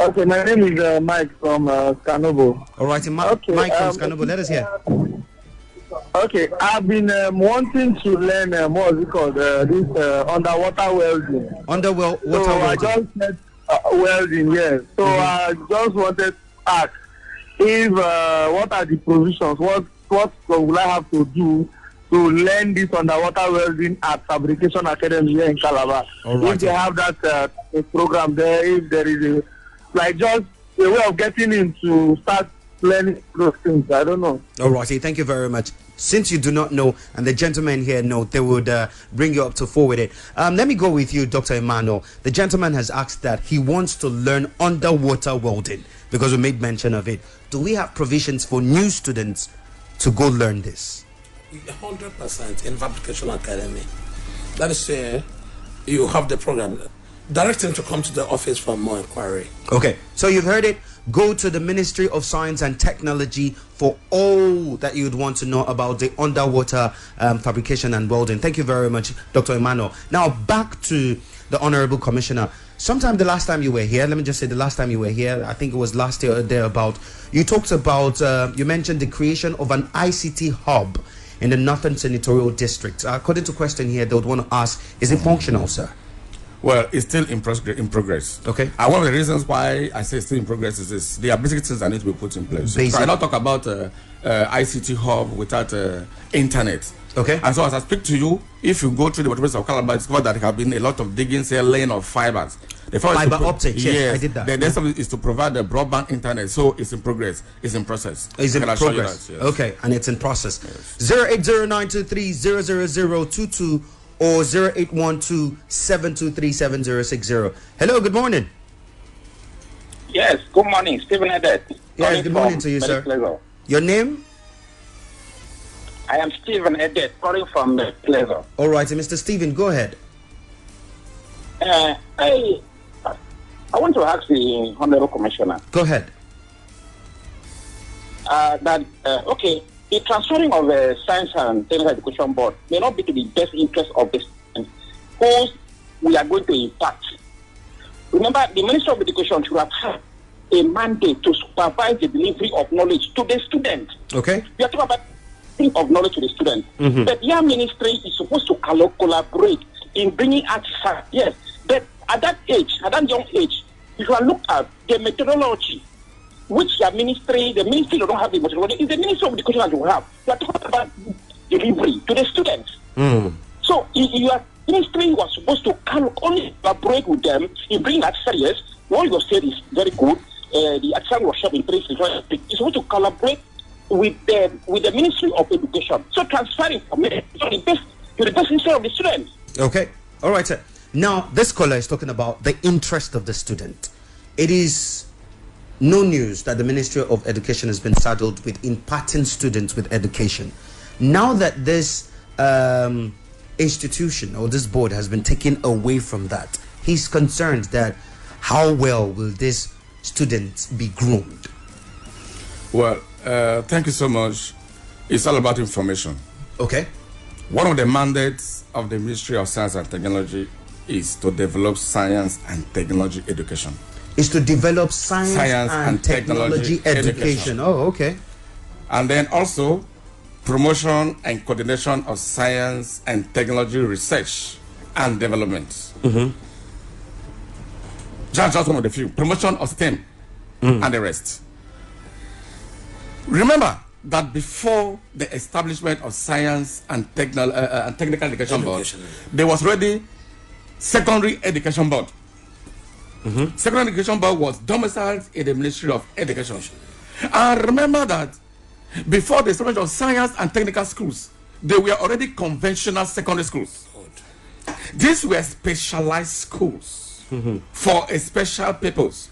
Okay. My name is Mike from Skanobo. All right. Mike from Skanobo. Let us hear. Okay. I've been wanting to learn what is it called? This underwater welding. Underwater welding. I just said welding. Yes. So I just wanted to ask if what are the provisions? What will I have to do to learn this underwater welding at Fabrication Academy here in Calabar? If they have that a program there, if there is just a way of getting in to start learning those things, I don't know. All righty, thank you very much. Since you do not know, and the gentleman here know, they would bring you up to forward it. Let me go with you, Dr. Emmanuel. The gentleman has asked that he wants to learn underwater welding because we made mention of it. Do we have provisions for new students to go learn this? 100% in Fabrication Academy. That is say you have the program. Direct him to come to the office for more inquiry. Okay, so you've heard it. Go to the Ministry of Science and Technology for all that you would want to know about the underwater fabrication and welding. Thank you very much, Dr. Emmanuel. Now, back to the Honorable Commissioner. Sometime the last time you were here, let me just say the last time you were here, I think it was last year or thereabout, you talked about, you mentioned the creation of an ICT hub in the Northern Senatorial District. According to question here, they would want to ask, is it functional, sir? Well, it's still in progress. Okay. And one of the reasons why I say it's still in progress is this: there are basic things that need to be put in place. So I cannot talk about ICT hub without internet. Okay. And so as I speak to you, if you go through the waterways of Calabar, discover that there have been a lot of diggings here, laying of fibers. The fiber optics, yes, I did that. The next one is to provide the broadband internet. So it's in progress. It's in process. It's in progress. That, yes. Okay, and it's in process. Yes. 08092300022 or 0812-723-7060. Hello, good morning. Yes, good morning. Stephen Edet. Yes, good morning to you, sir. Your name? I am Stephen Edet, calling from Pleasure. All right, Mr. Stephen, go ahead. I want to ask the Honorable Commissioner. Go ahead. Okay, the transferring of the Science and Technical Education Board may not be to the best interest of the students who we are going to impact. Remember, the Minister of Education should have had a mandate to supervise the delivery of knowledge to the students. Okay. We are talking about of knowledge to the students. But your ministry is supposed to collaborate in bringing artifacts. Yes, but at that age, at that young age, if you look at the methodology, which the ministry don't have the methodology, it's the Ministry of Education that you have. You are talking about delivery to the students. So your ministry was supposed to only collaborate with them in bringing that serious. What you said is very good. The artisan workshop in place is supposed to collaborate with the Ministry of Education. So transferring from it to the best interest of the students. Okay. All right, sir. Now, this caller is talking about the interest of the student. It is no news that the Ministry of Education has been saddled with imparting students with education. Now that this institution or this board has been taken away from that, he's concerned that how well will these students be groomed? Well, thank you so much. It's all about information. Okay. One of the mandates of the Ministry of Science and Technology is to develop science and technology education. Is to develop science and technology education. Oh, okay. And then also promotion and coordination of science and technology research and development. Just one of the few. Promotion of STEM and the rest. Remember that before the establishment of science and technical education board, there was already secondary education board. Secondary education board was domiciled in the Ministry of Education. And remember that before the establishment of science and technical schools, they were already conventional secondary schools. These were specialized schools for a special purpose.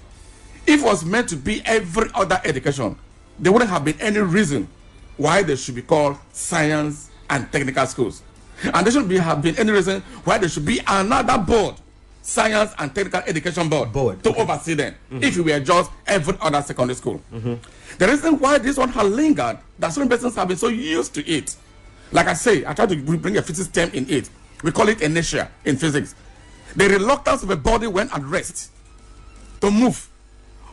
If it was meant to be every other education, there wouldn't have been any reason why they should be called science and technical schools. And there shouldn't have been any reason why there should be another board, science and technical education board to oversee them, if we were just every other secondary school. The reason why this one has lingered, that some persons have been so used to it. Like I say, I try to bring a physics term in it. We call it inertia in physics. The reluctance of a body when at rest to move,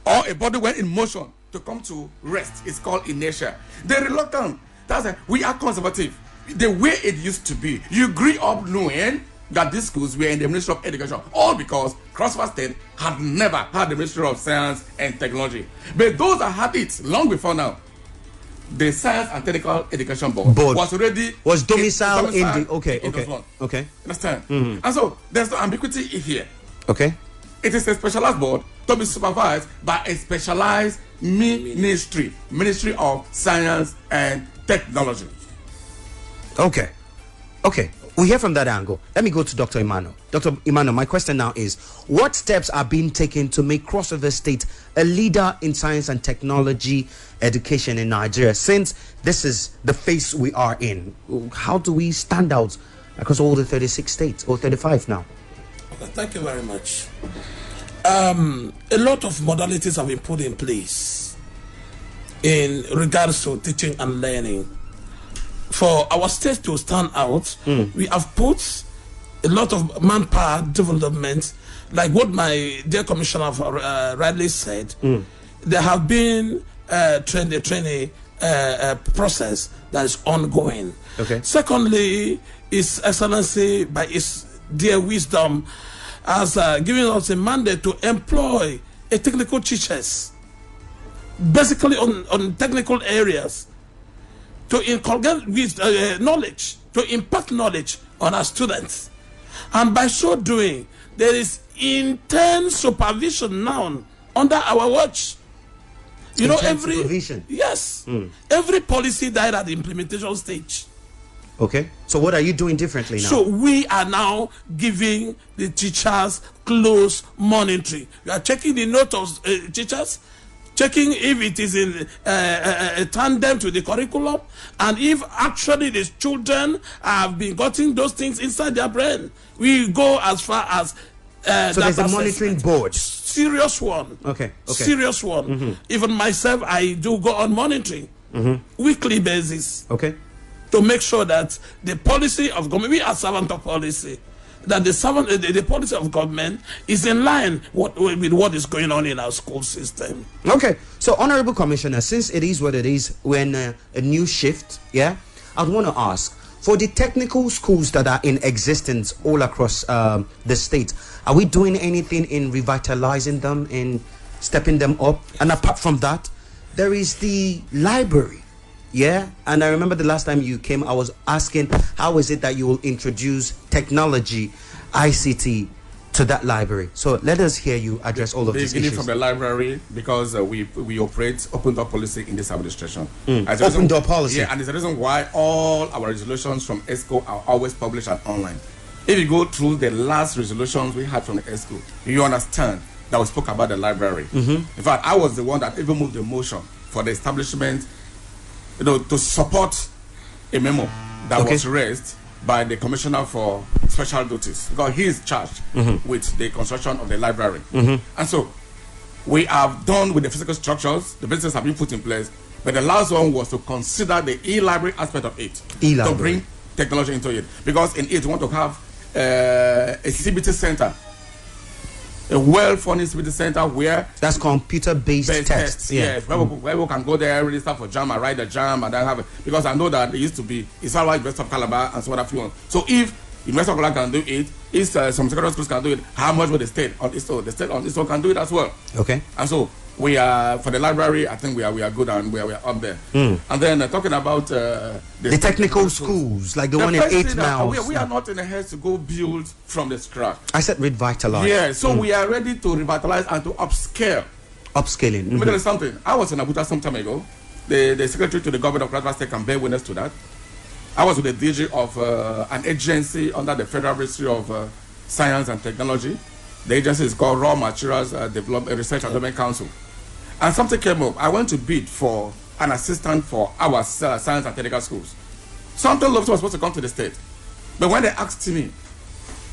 or a body when in motion to come to rest, is called inertia. The reluctance, that's why we are conservative. The way it used to be, you grew up knowing that these schools were in the Ministry of Education, all because Cross River State had never had the Ministry of Science and Technology. But those that had it long before now, the Science and Technical Education Board was domiciled in the okay. Understand? And so there's no ambiguity here. Okay. It is a specialized board to be supervised by a specialized ministry of Science and Technology. Okay. We hear from that angle. Let me go to Dr. Emmanuel. Dr. Emmanuel, my question now is, what steps are being taken to make Cross River State a leader in science and technology education in Nigeria, since this is the phase we are in? How do we stand out across all the 36 states, or 35 now? Okay, thank you very much. A lot of modalities have been put in place in regards to teaching and learning. For our state to stand out, we have put a lot of manpower development, like what my dear Commissioner rightly said. There have been training process that is ongoing. Okay. Secondly, His Excellency, by his dear wisdom, has given us a mandate to employ a technical teachers, basically on technical areas, to inculcate with knowledge, to impact knowledge on our students. And by so doing, there is intense supervision now under our watch. You know, every policy died at the implementation stage. Okay. So what are you doing differently now? So we are now giving the teachers close monitoring. We are checking the note of teachers, checking if it is in a tandem to the curriculum, and if actually the children have been getting those things inside their brain. We go as far as so there's a monitoring board. Serious one. Okay. Serious one. Even myself, I do go on monitoring weekly basis. Okay. To make sure that the policy of government, we are servant of policy, that the policy of government is in line with what is going on in our school system. Okay, so Honorable Commissioner, since it is what it is, when a new shift, I'd want to ask, for the technical schools that are in existence all across the state, are we doing anything in revitalizing them, in stepping them up? And apart from that, there is the library. And I remember the last time you came, I was asking, how is it that you will introduce technology, ICT, to that library? So let us hear you address all of these issues. Beginning from the library, because we operate open door policy in this administration. Open door policy. Yeah, and it's the reason why all our resolutions from ESCO are always published and online. If you go through the last resolutions we had from the ESCO, you understand that we spoke about the library. In fact, I was the one that even moved the motion for the establishment, to support a memo that was raised by the Commissioner for Special Duties, because he is charged with the construction of the library. And so we have done with the physical structures, the business have been put in place, but the last one was to consider the e-library aspect of it, to bring technology into it, because in it we want to have a CBT center a well-furnished with the center where that's computer-based tests. Yeah, where we can go there, register for jam and write the jam, and then have it. Because I know that there used to be Israel University of Calabar and so on. So if University of Calabar can do it, if some secondary schools can do it, how much will the state on its own? The state on its own can do it as well. Okay. And so we are, for the library, I think we are good and we are up there. And then talking about the technical schools, like the one in 8 Miles. We are not in a haste to go build from the scratch. I said revitalize. Yeah, so we are ready to revitalize and to upscale. Upscaling. Let me tell you something. I was in Abuja some time ago. The secretary to the government of Cross State can bear witness to that. I was with the DG of an agency under the Federal Ministry of Science and Technology. The agency is called Raw Materials Research and Development Council. And something came up. I went to bid for an assistant for our science and technical schools. Something was supposed to come to the state. But when they asked me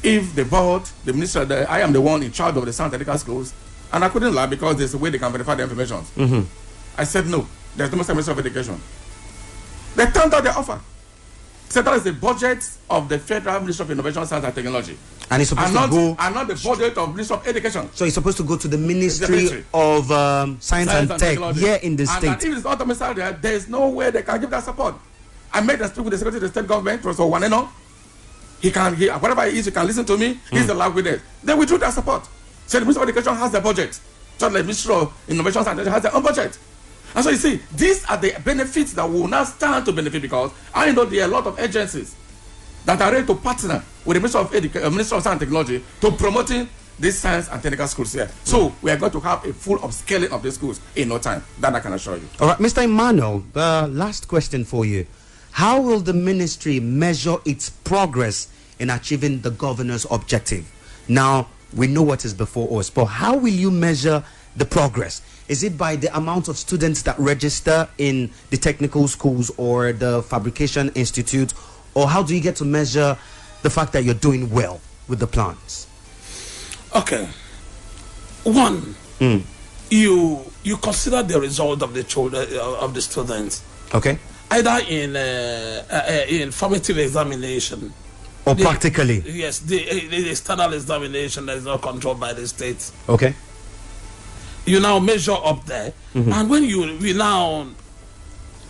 if the board, the minister, I am the one in charge of the science and technical schools, and I couldn't lie because there's a way they can verify the information. I said, no, there's no Minister of Education. They turned out the offer. So that is the budget of the Federal Ministry of Innovation, Science and Technology. And it's supposed to go... And not the budget of Ministry of Education. So it's supposed to go to the Ministry of Science and Tech here in the state. And if it's not a minister there is no way they can give that support. I made a speak with the Secretary of the State Government, Professor Waneno. Whatever he is, you can listen to me. He's the live witness. They withdrew their support. So the Ministry of Education has the budget. So the Ministry of Innovation and Technology has their own budget. And so you see, these are the benefits that will now stand to benefit, because I know there are a lot of agencies that are ready to partner with the Ministry of Science and Technology to promoting these science and technical schools here. So we are going to have a full upscaling of the schools in no time. That I can assure you. All right, Mr. Emmanuel, last question for you. How will the ministry measure its progress in achieving the governor's objective? Now, we know what is before us, but how will you measure the progress? Is it by the amount of students that register in the technical schools or the fabrication institute? Or how do you get to measure the fact that you're doing well with the plans? Okay. One, you consider the result of the children of the students. Okay. Either in formative examination or practically. Yes, the external examination that is not controlled by the state. Okay. You now measure up there, and when we now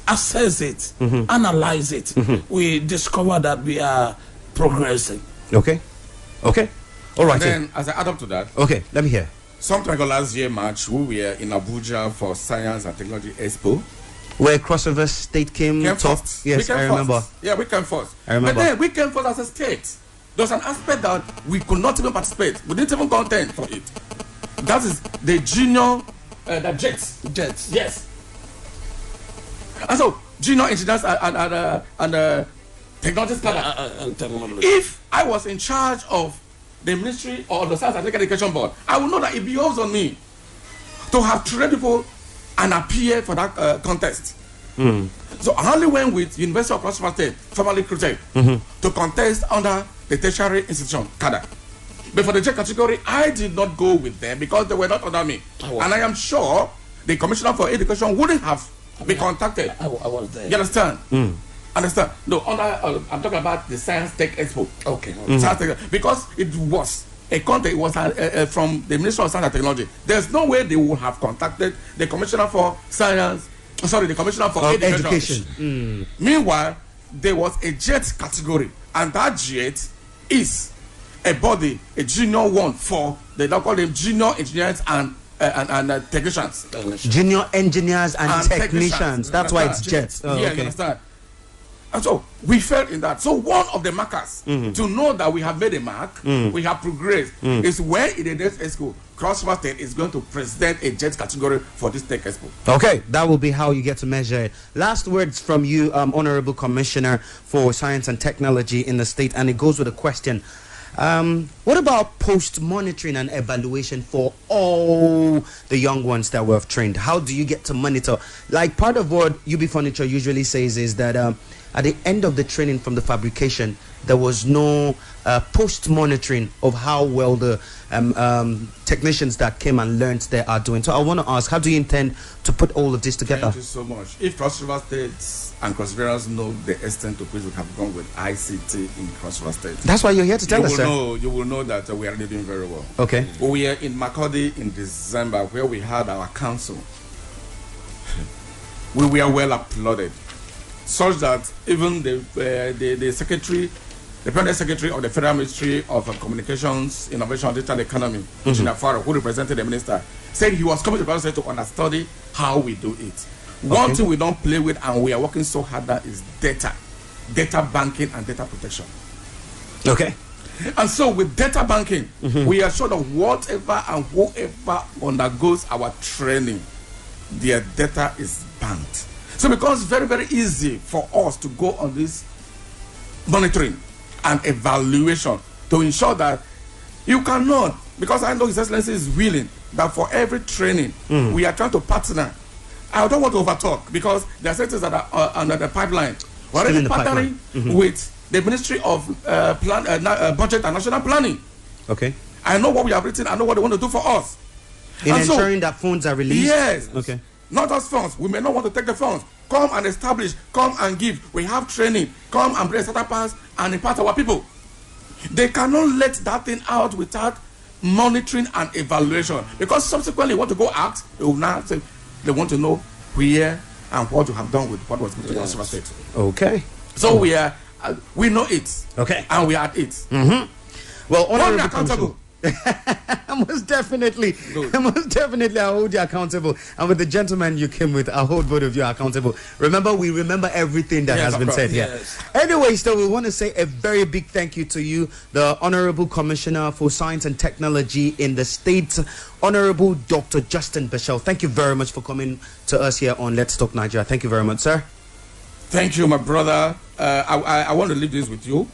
assess it, analyze it, we discover that we are progressing. Okay. Okay. All right. And then, as I add up to that, okay, let me hear. Sometime ago last year, March, we were in Abuja for Science and Technology Expo, where Crossover State came top. First. Yes, I remember. First. Yeah, we came first. I remember. But then we came first as a state. There was an aspect that we could not even participate. We didn't even contend for it. That is the junior, the jets. Yes. And so, junior engineers and technologists. If I was in charge of the ministry or the Science and Technical Education Board, I would know that it behoves on me to have trained people and appear for that contest. So I only went with University of Cross State, formerly recruited, to contest under the tertiary institution, CADA. But for the J category, I did not go with them because they were not under me. And I am sure the Commissioner for Education wouldn't have been contacted. I was there. You understand? Understand? No, I'm talking about the Science Tech Expo. Okay. Science Tech, because it was a contact, it was from the Ministry of Science and Technology. There's no way they would have contacted the Commissioner for Science, the Commissioner for Education. Meanwhile, there was a JET category, and that JET is a body, a junior one for, they don't call them junior engineers and technicians. Junior engineers and technicians. That's why it's JET. Yeah, you understand? And so we fell in that. So one of the markers to know that we have made a mark, we have progressed, is where in the next expo, Cross River State is going to present a JET category for this Tech Expo. Okay, that will be how you get to measure it. Last words from you, Honorable Commissioner for Science and Technology in the state, and it goes with a question. What about post-monitoring and evaluation for all the young ones that we have trained? How do you get to monitor? Like, part of what UB Furniture usually says is that at the end of the training from the fabrication, there was no post monitoring of how well the technicians that came and learned there are doing. So I want to ask, how do you intend to put all of this together? Thank you so much. If Cross River State and Cross Rivers know the extent to which we have gone with ICT in Cross River State, that's why you're here to tell us, sir. You will know that we are doing very well. Okay. We are in Makurdi in December, where we had our council. We were well applauded, such that even the secretary, the permanent secretary of the Federal Ministry of Communications, Innovation and Digital Economy, Engineer Farrow, who represented the minister, said he was coming to the State to understudy how we do it. One thing we don't play with and we are working so hard at is data banking and data protection. Okay. And so with data banking, we are sure that whatever and whoever undergoes our training, their data is banked. So it becomes very, very easy for us to go on this monitoring and evaluation to ensure that you cannot, because I know His Excellency is willing that for every training we are trying to partner. I don't want to overtalk because there are sectors that are under the pipeline. We're already partnering with the Ministry of Budget and National Planning. Okay. I know what we have written. I know what they want to do for us. In ensuring that funds are released? Yes. Okay. Not just funds. We may not want to take the funds. Come and establish. Come and give. We have training. Come and bring startups and impart our people. They cannot let that thing out without monitoring and evaluation. Because subsequently, want to go ask, they will now say they want to know where and what you have done with what was given to us. State. Okay. So we know it. Okay. And we are at it. Well, honorable accountable. Most definitely, I'll hold you accountable. And with the gentleman you came with, I'll hold both of you accountable. Remember, we remember everything that has been said here. Yes. Anyway, so we want to say a very big thank you to you, the Honorable Commissioner for Science and Technology in the state, Honorable Dr. Justin Beshel. Thank you very much for coming to us here on Let's Talk Nigeria. Thank you very much, sir. Thank you, my brother. I want to leave this with you.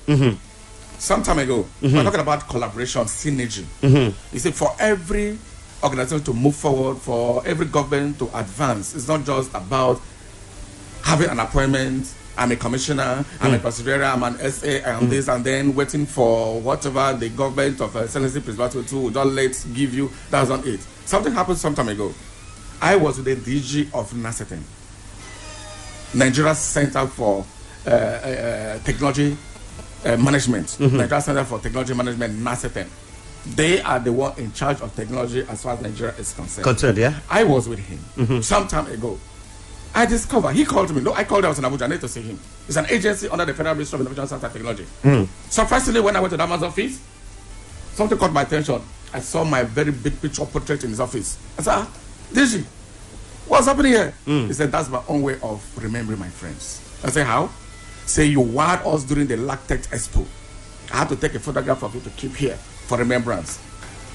Some time ago, we were talking about collaboration, synergy. You see, for every organization to move forward, for every government to advance, it's not just about having an appointment, I'm a commissioner, I'm a perseverer, I'm an SA, and this, and then waiting for whatever the government of Excellency Principal to don't let give you. That's not it. Something happened some time ago. I was with the DG of NACETEN, Nigeria Center for Technology Management, Nigeria Center for Technology Management, NACETEN. They are the one in charge of technology as far as Nigeria is concerned. Yeah. I was with him some time ago. I discovered, he called me. No, I called, I was in Abuja, I need to see him. It's an agency under the Federal Ministry of Innovation and Technology. Surprisingly, when I went to that man's office, something caught my attention. I saw my very big picture portrait in his office. I said, DG, what's happening here? He said, that's my own way of remembering my friends. I said, how? Say, you wired us during the LACTEC Expo. I had to take a photograph of you to keep here for remembrance.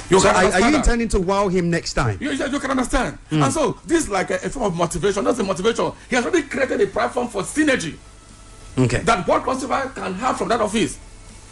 So are you intending to wow him next time? You can understand. And so this is like a form of motivation. That's a motivation. He has already created a platform for synergy. Okay. That what Consumer can have from that office.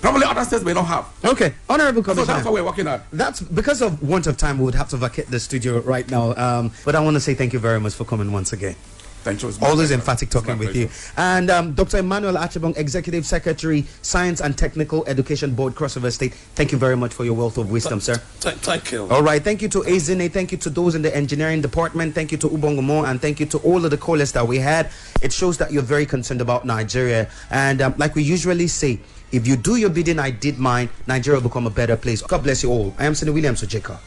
Probably other states may not have. Okay. Honorable Commissioner. So that's what we're working at. That's because of want of time, we would have to vacate the studio right now. But I want to say thank you very much for coming once again. Thank you. Always emphatic talking with you. And Dr. Emmanuel Archibong, Executive Secretary, Science and Technical Education Board, Cross River State. Thank you very much for your wealth of wisdom, sir. Thank you. All right. Thank you to Ezine. Thank you to those in the engineering department. Thank you to Ubongomo. And thank you to all of the callers that we had. It shows that you're very concerned about Nigeria. And like we usually say, if you do your bidding, I did mine, Nigeria will become a better place. God bless you all. I am Senator Williams Ojeka.